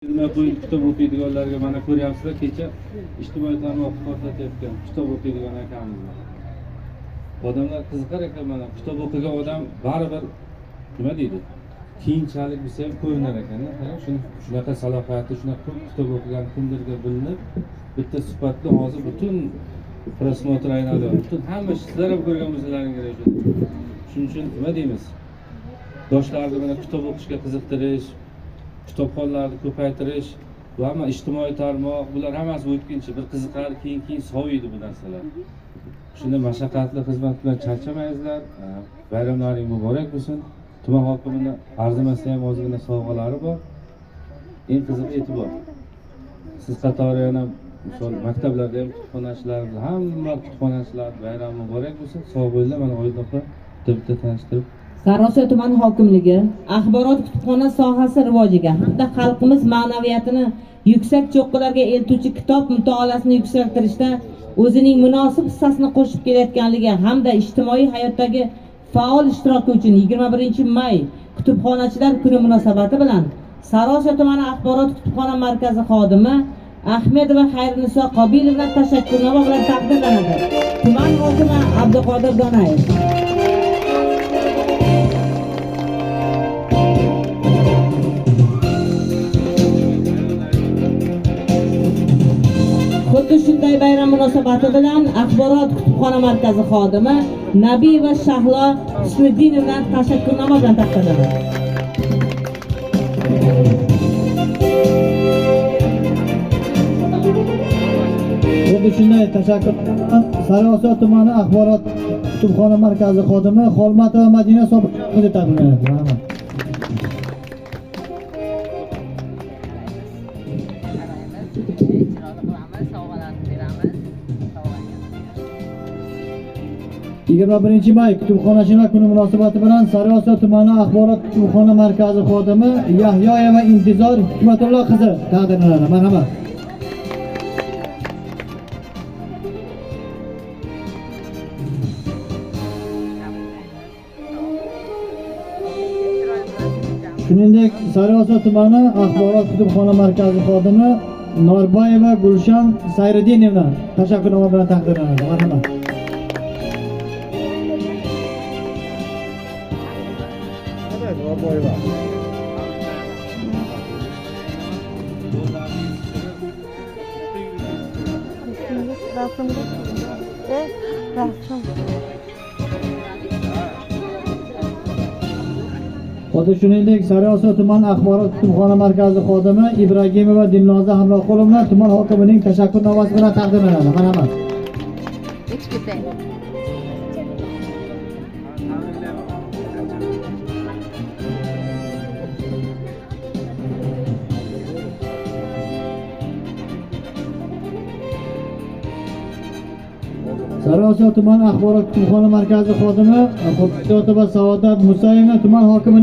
Kitob o'qiydiganlarga mana ko'ryapsizlar, kecha ijtimoiy tarmoq portlatayotgan kitob o'qiydigan akamiz bor. Odamlar qiziqar ekan, mana kitob o'qigan odam baribir nima deydi? Keyinchalik bo'lsa ham ko'rinar ekanda. Shunaqa salohiyati, shunaqa ko'p kitob o'qigan kimdirga bilinib, bitta suhbatda hozir butun prosmotr aylanadi. Butun hamma sizlar ham ko'rgan bo'lsalaringiz shuning uchun nima deymiz? Yoshlarni mana kitob o'qishga qiziqtirish, kitobxonlarni ko'paytirish va hamma ijtimoiy tarmoq bular hammasi o'tkinchi, bir qiziqar, keyin soviydi bu narsalar. Shunda mashaqqatli xizmat bilan charchamayizlar. Bayramlaring muborak bo'lsin. Tuman hokimining arzimasdan ham ozgina sovg'alari bor. Eng qizig'i e'tibor. Siz qatori yana misol maktablarda ham kutubxonachilar, hamma kutubxonachilar bayram muborak bo'lsin. Sog' bo'linglar. Mana Oydin opa bitta tanishtirib. Sariosiyo tuman hokimligi axborot kutubxona sohasi rivojiga hamda xalqimiz ma'naviyatini yuksak cho'qqilarga eltuvchi kitob mutolaasini yuksaltirishda o'zining munosib hissasini qo'shib kelayotganligi hamda ijtimoiy hayotdagi faol ishtiroki uchun 21-may kutubxonachilar kuni munosabati bilan Sariosiyo tumani axborot kutubxona markazi xodimi Ahmedova Xayriniso Qobilovna tashakkurnoma bilan taqdirlanadi. Tuman hokimi Abduqodir Donayev. Xuddi shunday bayram munosabati bilan axborot kutubxona markazi xodimi Nabiyeva Shahlo Husniddinovna tashakkurnoma bilan taqdirlanadi. Xuddi shunday tashakkurnoma Sariosiyo tumani axborot kutubxona markazi xodimi Xolmatova Madina Sobiqova taqdirlanadi. Rahmat. May kutubxonachilar kuni munosabati bilan Sariosiyo tumani axborot kutubxona markazi xodimi Yahyoyeva Intizor Hikmatullo qizi taqdirlanadi. Marhamat. Shuningdek, Sariosiyo tumani axborot kutubxona markazi xodimi Norboyeva Gulshan Sayridinovna tashakkurnoma bilan taqdirlanadi. Marhamat. Norboyeva. Xuddi shuningdek, Sariosiyo tuman axborot kutubxona markazi xodimi Ibragimova Dilnoza Hamroqulovna tuman hokimining tashakkurnomasi bilan taqdirlanadi. Marhamat. Sariosiyo tuman axborot kutubxona markazi xodimi Qutbiyotova Saodat Musayevna tuman hokimining